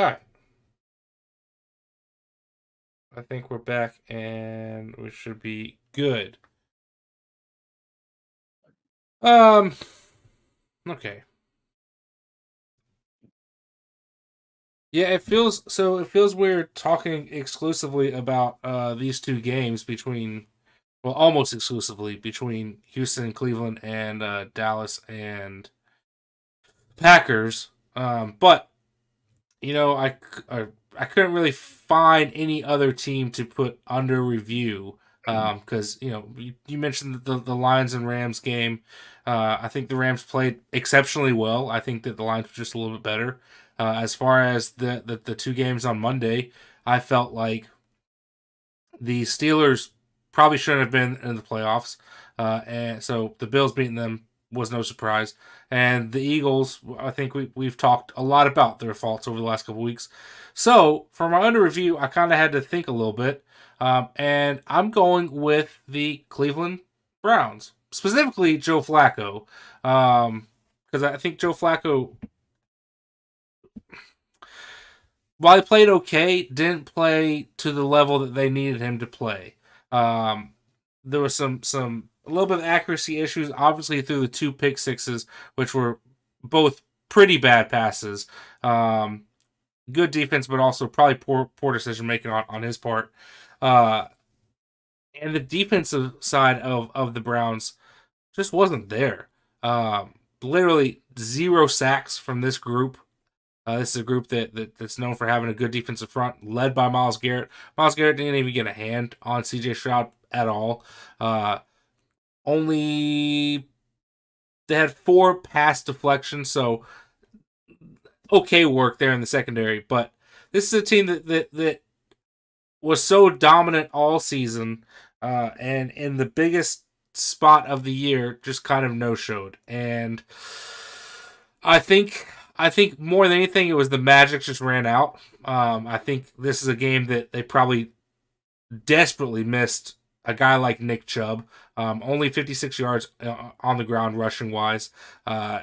All right. I think we're back and we should be good. Um. Okay. Yeah, it feels weird talking exclusively about these two games between well, almost exclusively between Houston and Cleveland and Dallas and Packers. But you know, I couldn't really find any other team to put under review because you know you mentioned the Lions and Rams game. I think the Rams played exceptionally well. I think that the Lions were just a little bit better. As far as the two games on Monday, I felt like the Steelers probably shouldn't have been in the playoffs, and so the Bills beating them was no surprise. And the Eagles, I think we've talked a lot about their faults over the last couple weeks. So for my under review, I kind of had to think a little bit, and I'm going with the Cleveland Browns, specifically Joe Flacco, because I think Joe Flacco, while he played okay, didn't play to the level that they needed him to play. Um, there was some a little bit of accuracy issues, obviously through the two pick sixes, which were both pretty bad passes. Um, Good defense, but also probably poor decision making on his part. Uh, and the defensive side of the Browns just wasn't there. Literally zero sacks from this group. This is a group that's known for having a good defensive front, led by Myles Garrett. Myles Garrett didn't even get a hand on C.J. Stroud at all. Only they had four pass deflections, so okay work there in the secondary. But this is a team that was so dominant all season, and in the biggest spot of the year, just kind of no showed. And I think I think more than anything, it was the magic just ran out. I think this is a game that they probably desperately missed a guy like Nick Chubb. Only 56 yards on the ground rushing wise. Uh,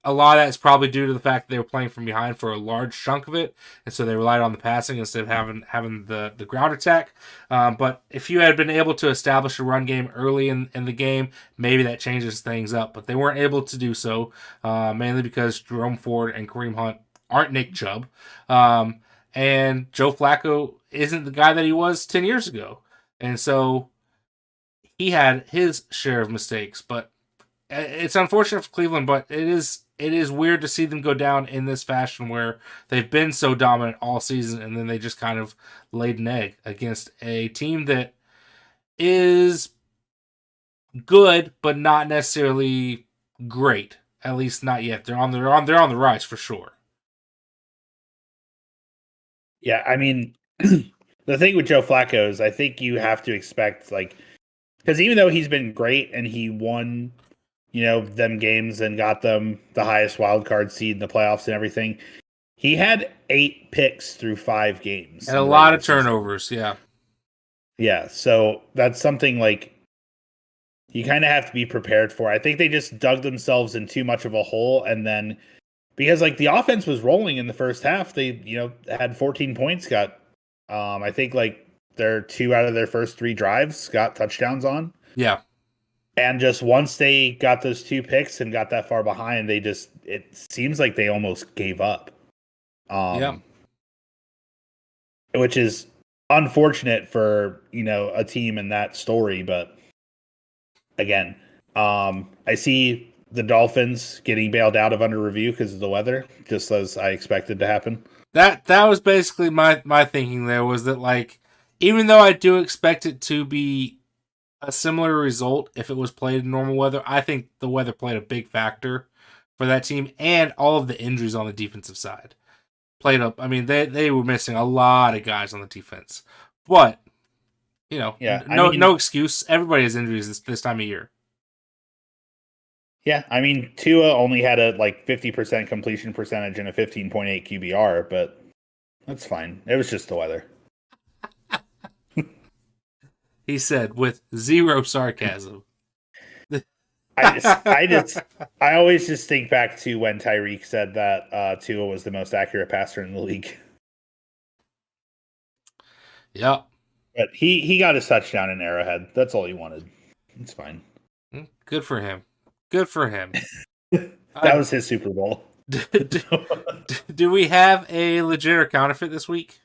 a lot of that is probably due to the fact that they were playing from behind for a large chunk of it, and so they relied on the passing instead of having the ground attack. But if you had been able to establish a run game early in the game, maybe that changes things up. But they weren't able to do so, mainly because Jerome Ford and Kareem Hunt aren't Nick Chubb. And Joe Flacco isn't the guy that he was 10 years ago. And so he had his share of mistakes, but it's unfortunate for Cleveland, but it is weird to see them go down in this fashion where they've been so dominant all season and then they just kind of laid an egg against a team that is good but not necessarily great. At least not yet. They're on the rise for sure. Yeah, I mean, the thing with Joe Flacco is I think you have to expect like because even though he's been great and he won, them games and got them the highest wild card seed in the playoffs and everything, he had 8 picks through 5 games And a in the lot regular of season. turnovers, yeah. Yeah, so that's something like you kind of have to be prepared for. I think they just dug themselves in too much of a hole, and then because like the offense was rolling in the first half, they had 14 points, got I think like their 2 out of their first 3 drives got touchdowns on. Yeah. And just once they got those 2 picks and got that far behind, it seems like they almost gave up. Yeah. Um, which is unfortunate for, a team in that story, but again, I see the Dolphins getting bailed out of under review because of the weather, just as I expected to happen. That was basically my thinking there was that like even though I do expect it to be a similar result if it was played in normal weather, I think the weather played a big factor for that team and all of the injuries on the defensive side played up. I mean, they were missing a lot of guys on the defense, but Yeah, I no mean, excuse. Everybody has injuries this time of year. yeah, I mean, Tua only had a like 50% completion percentage and a 15.8 QBR, but that's fine. It was just the weather. He said with zero sarcasm. I always just think back to when Tyreek said that Tua was the most accurate passer in the league. Yep. But he got his touchdown in Arrowhead. That's all he wanted. It's fine. Good for him. Good for him. That was his Super Bowl. Do we have a legit or counterfeit this week?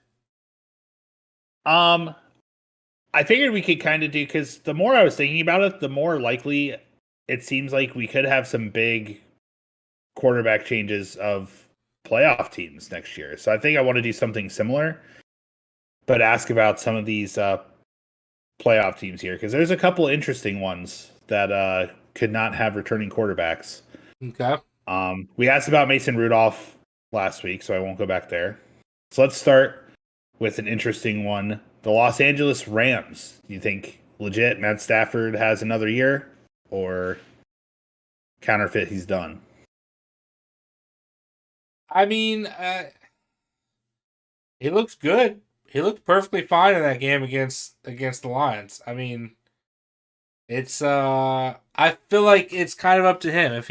I figured we could kind of do, because the more I was thinking about it, the more likely it seems like we could have some big quarterback changes of playoff teams next year. So I think I want to do something similar, but ask about some of these playoff teams here, because there's a couple interesting ones that could not have returning quarterbacks. Okay. We asked about Mason Rudolph last week, so I won't go back there. So let's start with an interesting one. The Los Angeles Rams. Do you think legit Matt Stafford has another year, or counterfeit he's done? I mean, he looks good. He looked perfectly fine in that game against the Lions. I mean, it's I feel like it's kind of up to him. If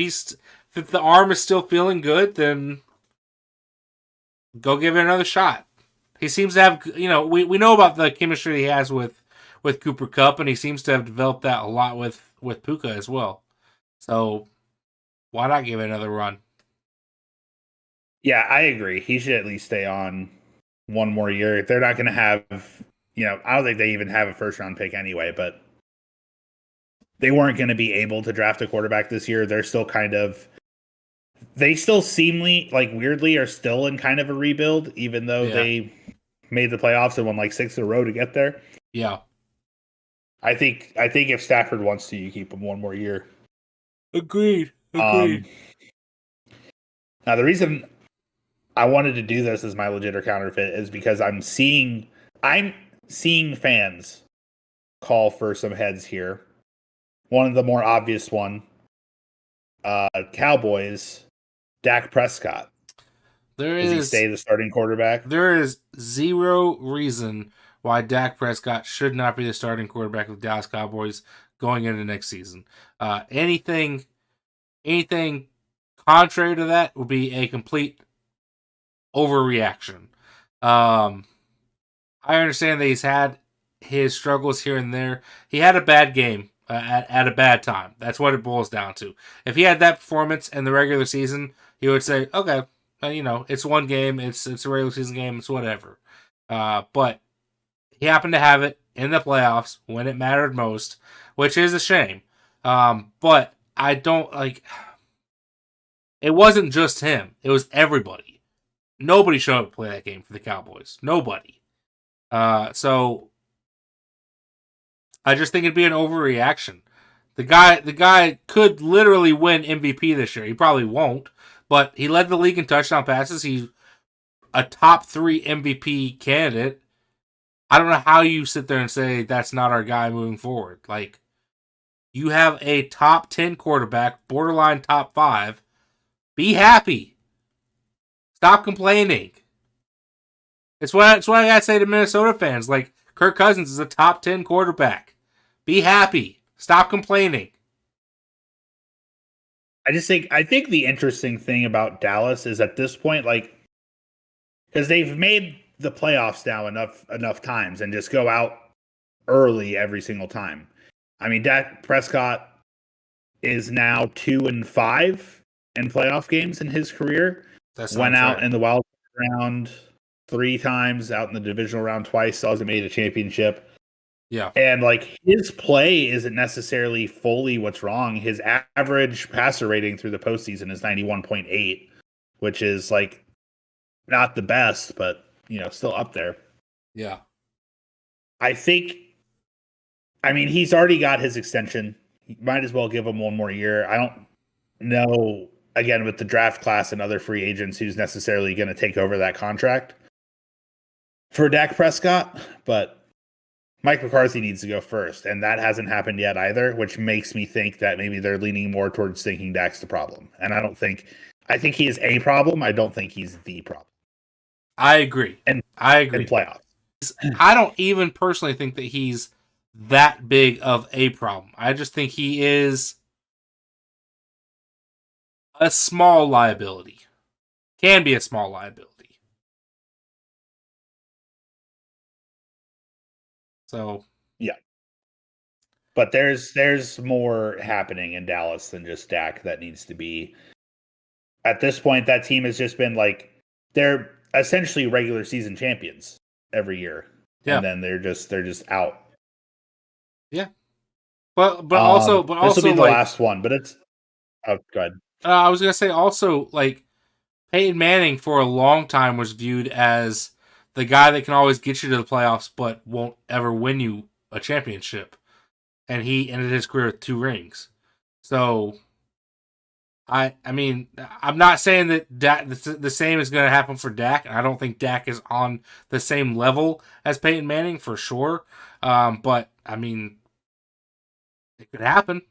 the arm is still feeling good, then go give it another shot. He seems to have, we know about the chemistry he has with Cooper Kupp, and he seems to have developed that a lot with Puka as well. So why not give it another run? Yeah, I agree. He should at least stay on one more year. If they're not going to have, I don't think they even have a first round pick anyway, but they weren't going to be able to draft a quarterback this year. They're still they still seemingly, like, weirdly are still in kind of a rebuild, even though they made the playoffs and won like 6 in a row to get there. Yeah. I think if Stafford wants to, you keep him one more year. Agreed. Now the reason I wanted to do this as my legit or counterfeit is because I'm seeing fans call for some heads here. One of the more obvious Cowboys, Dak Prescott. Does he stay the starting quarterback? There is zero reason why Dak Prescott should not be the starting quarterback of the Dallas Cowboys going into next season. Anything contrary to that would be a complete overreaction. I understand that he's had his struggles here and there. He had a bad game at a bad time. That's what it boils down to. If he had that performance in the regular season, he would say, okay, it's one game. It's a regular season game. It's whatever. But he happened to have it in the playoffs when it mattered most, which is a shame. But I don't like. It wasn't just him. It was everybody. Nobody showed up to play that game for the Cowboys. Nobody. So I just think it'd be an overreaction. The guy could literally win MVP this year. He probably won't, but he led the league in touchdown passes. He's a top 3 MVP candidate. I don't know how you sit there and say that's not our guy moving forward. Like, you have a top 10 quarterback, borderline top 5. Be happy. Stop complaining. It's what I gotta say to Minnesota fans. Like, Kirk Cousins is a top 10 quarterback. Be happy. Stop complaining. I think the interesting thing about Dallas is at this point, like, because they've made the playoffs now enough times and just go out early every single time. I mean, Dak Prescott is now 2-5 in playoff games in his career. Went out in the wild round 3 times, out in the divisional round twice, still hasn't made a championship. Yeah. And, like, his play isn't necessarily fully what's wrong. His average passer rating through the postseason is 91.8, which is, like, not the best, but, still up there. Yeah. I mean, he's already got his extension. You might as well give him one more year. I don't know, again, with the draft class and other free agents, who's necessarily going to take over that contract for Dak Prescott, but Mike McCarthy needs to go first, and that hasn't happened yet either, which makes me think that maybe they're leaning more towards thinking Dak's the problem. And I think he is a problem. I don't think he's the problem. I agree. I agree. In playoffs. I don't even personally think that he's that big of a problem. I just think he is a small liability. Can be a small liability. So Yeah. But there's more happening in Dallas than just Dak that needs to be. At this point, that team has just been like they're essentially regular season champions every year, yeah, and then they're just out. yeah. But also This will be the like last one, but it's good. I was gonna say also like Peyton Manning for a long time was viewed as the guy that can always get you to the playoffs, but won't ever win you a championship. And he ended his career with 2 rings. So I mean, I'm not saying that Dak, the same is going to happen for Dak. I don't think Dak is on the same level as Peyton Manning for sure. But I mean, it could happen.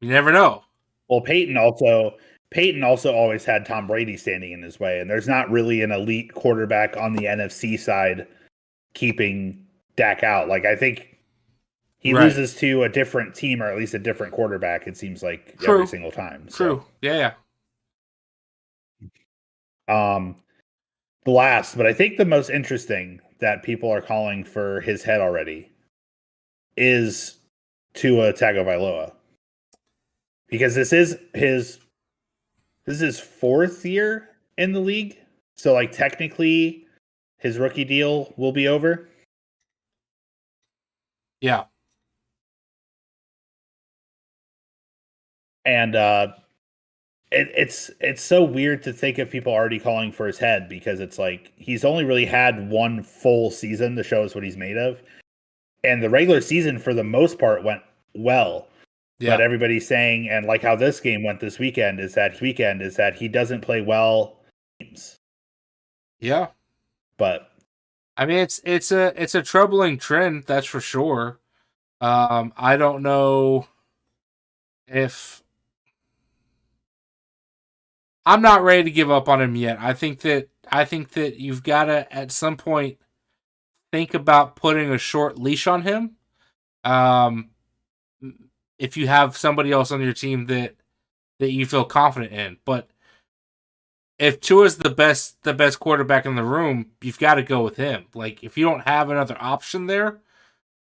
You never know. Well, Peyton also always had Tom Brady standing in his way, and there's not really an elite quarterback on the NFC side keeping Dak out. Like I think he Right. loses to a different team or at least a different quarterback. It seems like every True. single time. So, True. Yeah. um, the last, but I think the most interesting that people are calling for his head already is Tua Tagovailoa because this is his fourth year in the league. So like technically his rookie deal will be over. Yeah. And it's so weird to think of people already calling for his head because it's like he's only really had one full season to show us what he's made of. And the regular season for the most part went well. But Yeah. everybody's saying, and like how this game went this weekend, is that he doesn't play well. Yeah. But I mean, it's a troubling trend, that's for sure. I don't know if I'm not ready to give up on him yet. I think that you've got to at some point think about putting a short leash on him. Um, if you have somebody else on your team that you feel confident in, but if Tua's the best quarterback in the room, you've got to go with him. Like if you don't have another option there,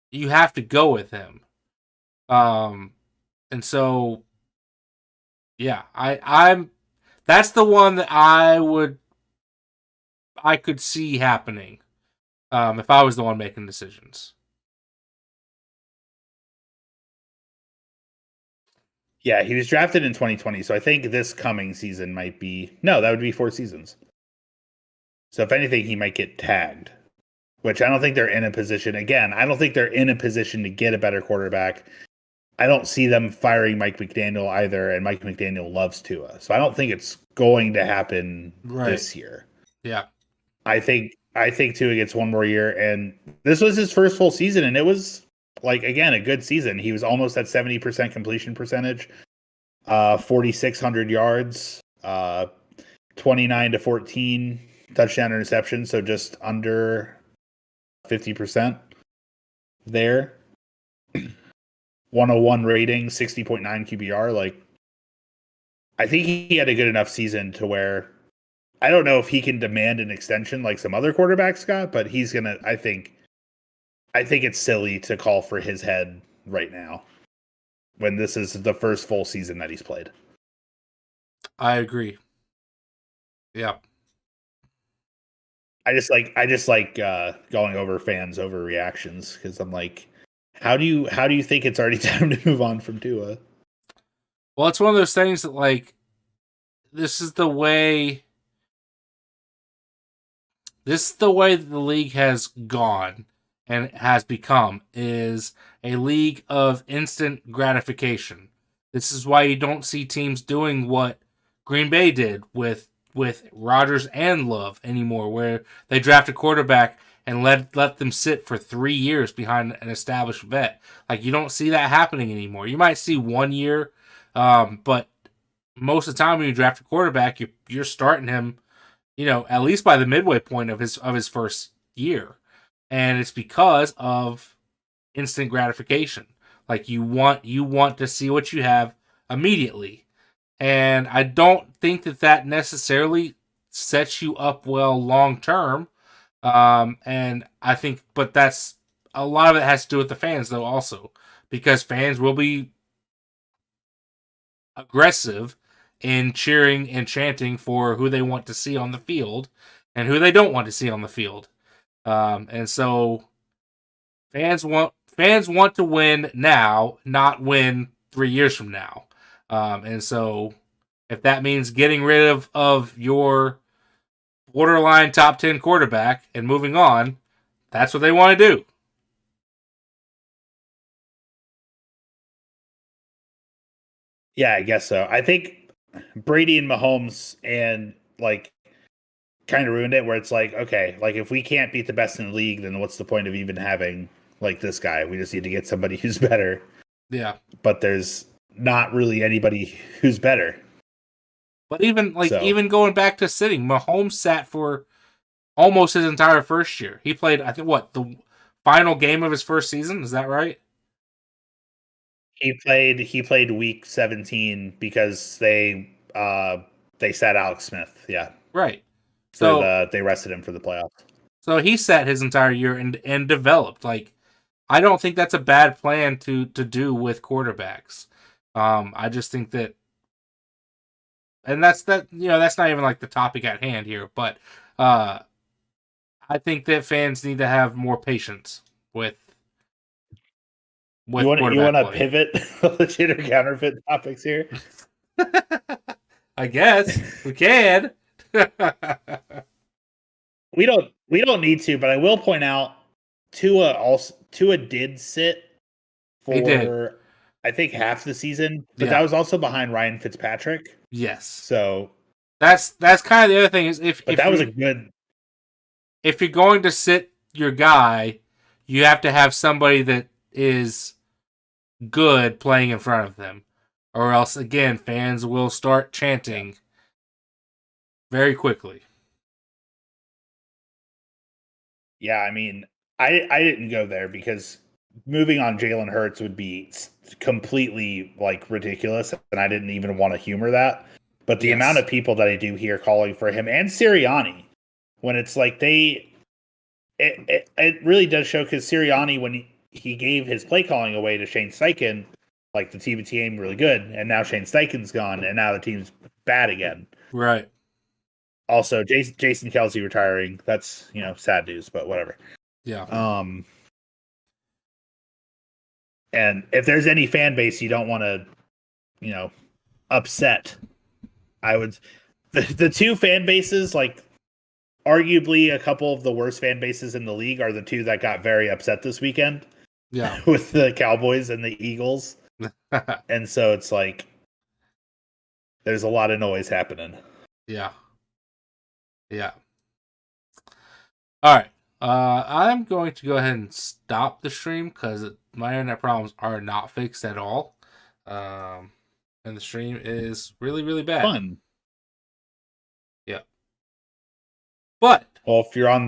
you have to go with him. Um, and so yeah, I'm that's the one that I could see happening. If I was the one making decisions. yeah, he was drafted in 2020, so I think this coming season might be no, that would be 4 seasons. So if anything, he might get tagged, which I don't think they're in a position. Again, I don't think they're in a position to get a better quarterback. I don't see them firing Mike McDaniel either, and Mike McDaniel loves Tua, so I don't think it's going to happen Right. this year. Yeah. I think Tua gets one more year, and this was his first full season, and it was like again a good season. He was almost at 70% completion percentage, 4,600 yards, 29-14 touchdown interception, so just under 50% there. 101 rating, 60.9 QBR. Like I think he had a good enough season to where I don't know if he can demand an extension like some other quarterbacks got, but he's gonna. I think it's silly to call for his head right now when this is the first full season that he's played. I agree. Yeah. I just like going over fans over reactions because I'm like, how do you think it's already time to move on from Tua? Well, it's one of those things that like this is the way that the league has gone and has become is a league of instant gratification. This is why you don't see teams doing what Green Bay did with Rodgers and Love anymore, where they draft a quarterback and let them sit for 3 years behind an established vet. Like you don't see that happening anymore. You might see 1 year, but most of the time when you draft a quarterback, you're starting him, at least by the midway point of his first year, and it's because of instant gratification. Like you want to see what you have immediately, And I don't think that necessarily sets you up well long term. And I think, but that's a lot of it has to do with the fans, though, also, because fans will be aggressive in cheering and chanting for who they want to see on the field and who they don't want to see on the field. And so fans want to win now, not win 3 years from now. And so if that means getting rid of your borderline top 10 quarterback and moving on, that's what they want to do. Yeah, I guess so. I think Brady and Mahomes and like kind of ruined it where it's like, okay, like if we can't beat the best in the league, then what's the point of even having like this guy? We just need to get somebody who's better. Yeah. But there's not really anybody who's better. But even So even going back to sitting, Mahomes sat for almost his entire first year. He played, I think, what, the final game of his first season? Is that right? he played week 17 because they sat Alex Smith. Yeah. Right. For So they rested him for the playoffs. so he sat his entire year and developed. Like, I don't think that's a bad plan to do with quarterbacks. I just think that, and that's not even like the topic at hand here, but uh, I think that fans need to have more patience with You want to quarterback play. pivot legit or counterfeit topics here? I guess we can. We don't need to, but I will point out Tua did sit He did. for I think half the season, but that Yeah. was also behind Ryan Fitzpatrick. Yes. So, That's kind of the other thing is but that was a good. if you're going to sit your guy, you have to have somebody that is good playing in front of them, or else again fans will start chanting very quickly. Yeah, I mean, I didn't go there because moving on Jalen Hurts would be completely like ridiculous, and I didn't even want to humor that. But the amount Yes. of people that I do hear calling for him and Sirianni, when it's like it really does show because Sirianni when he gave his play calling away to Shane Steichen, like the team became really good, and now Shane Steichen's gone, and now the team's bad again. Right. Also, Jason Kelsey retiring. That's sad news, but whatever. Yeah. And if there's any fan base you don't want to, upset, I would. The two fan bases, like arguably a couple of the worst fan bases in the league, are the two that got very upset this weekend. Yeah. With the Cowboys and the Eagles, and so it's like there's a lot of noise happening. Yeah. Yeah. All right. I'm going to go ahead and stop the stream because my internet problems are not fixed at all. And the stream is really, really bad. Fun. Yeah. But Well, if you're on